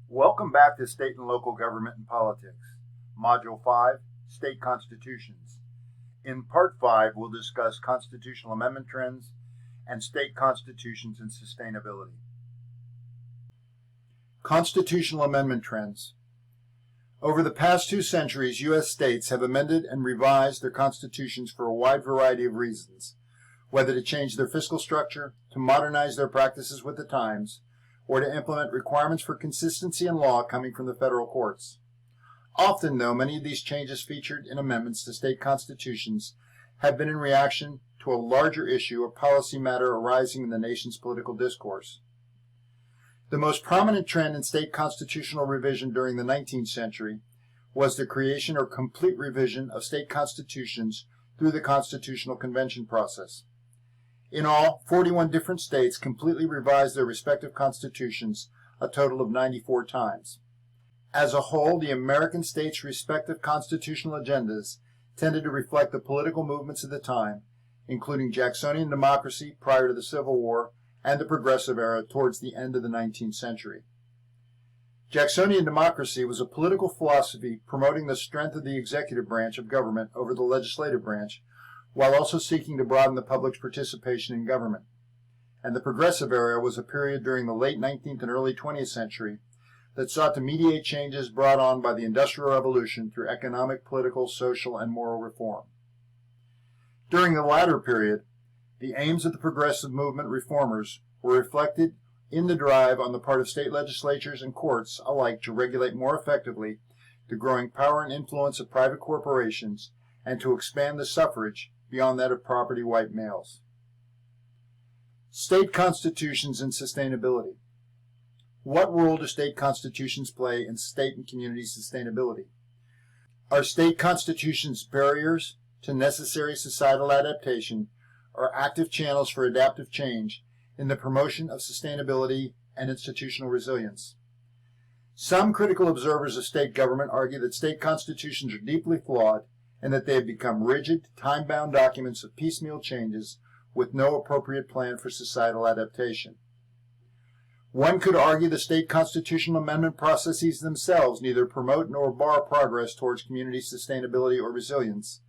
Welcome back to State and Local Government and Politics, Module 5, State Constitutions. In Part 5, we'll discuss constitutional amendment trends and state constitutions and sustainability. Constitutional amendment trends. Over the past 2 centuries, U.S. states have amended and revised their constitutions for a wide variety of reasons, whether to change their fiscal structure, to modernize their practices with the times, or to implement requirements for consistency in law coming from the federal courts. Often, though, many of these changes featured in amendments to state constitutions have been in reaction to a larger issue or policy matter arising in the nation's political discourse. The most prominent trend in state constitutional revision during the 19th century was the creation or complete revision of state constitutions through the Constitutional Convention process. In all, 41 different states completely revised their respective constitutions a total of 94 times. As a whole, the American states' respective constitutional agendas tended to reflect the political movements of the time, including Jacksonian democracy prior to the Civil War and the Progressive Era towards the end of the 19th century. Jacksonian democracy was a political philosophy promoting the strength of the executive branch of government over the legislative branch, while also seeking to broaden the public's participation in government. And the Progressive Era was a period during the late 19th and early 20th century that sought to mediate changes brought on by the Industrial Revolution through economic, political, social, and moral reform. During the latter period, the aims of the progressive movement reformers were reflected in the drive on the part of state legislatures and courts alike to regulate more effectively the growing power and influence of private corporations and to expand the suffrage beyond that of property white males. State constitutions and sustainability. What role do state constitutions play in state and community sustainability? Are state constitutions barriers to necessary societal adaptation or active channels for adaptive change in the promotion of sustainability and institutional resilience? Some critical observers of state government argue that state constitutions are deeply flawed and that they have become rigid, time-bound documents of piecemeal changes with no appropriate plan for societal adaptation. One could argue the state constitutional amendment processes themselves neither promote nor bar progress towards community sustainability or resilience,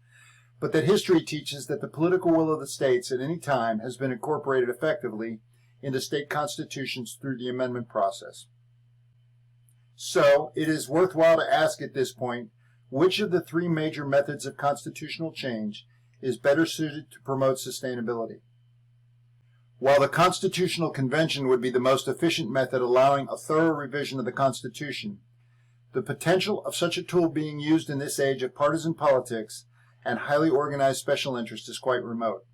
but that history teaches that the political will of the states at any time has been incorporated effectively into state constitutions through the amendment process. So, it is worthwhile to ask at this point, which of the 3 major methods of constitutional change is better suited to promote sustainability? While the Constitutional Convention would be the most efficient method allowing a thorough revision of the Constitution, the potential of such a tool being used in this age of partisan politics and highly organized special interest is quite remote.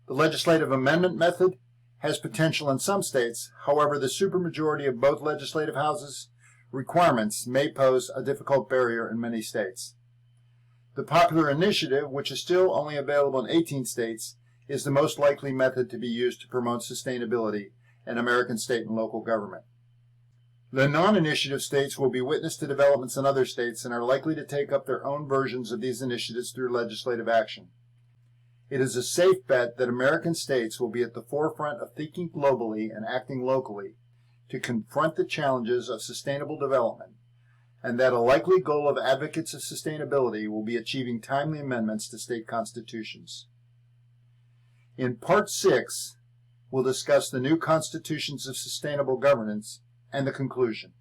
The legislative amendment method has potential in some states. However, the supermajority of both legislative houses' requirements may pose a difficult barrier in many states. The popular initiative, which is still only available in 18 states, is the most likely method to be used to promote sustainability in American state and local government. The non-initiative states will be witness to developments in other states and are likely to take up their own versions of these initiatives through legislative action. It is a safe bet that American states will be at the forefront of thinking globally and acting locally to confront the challenges of sustainable development, and that a likely goal of advocates of sustainability will be achieving timely amendments to state constitutions. In Part 6, we'll discuss the new constitutions of sustainable governance and the conclusion.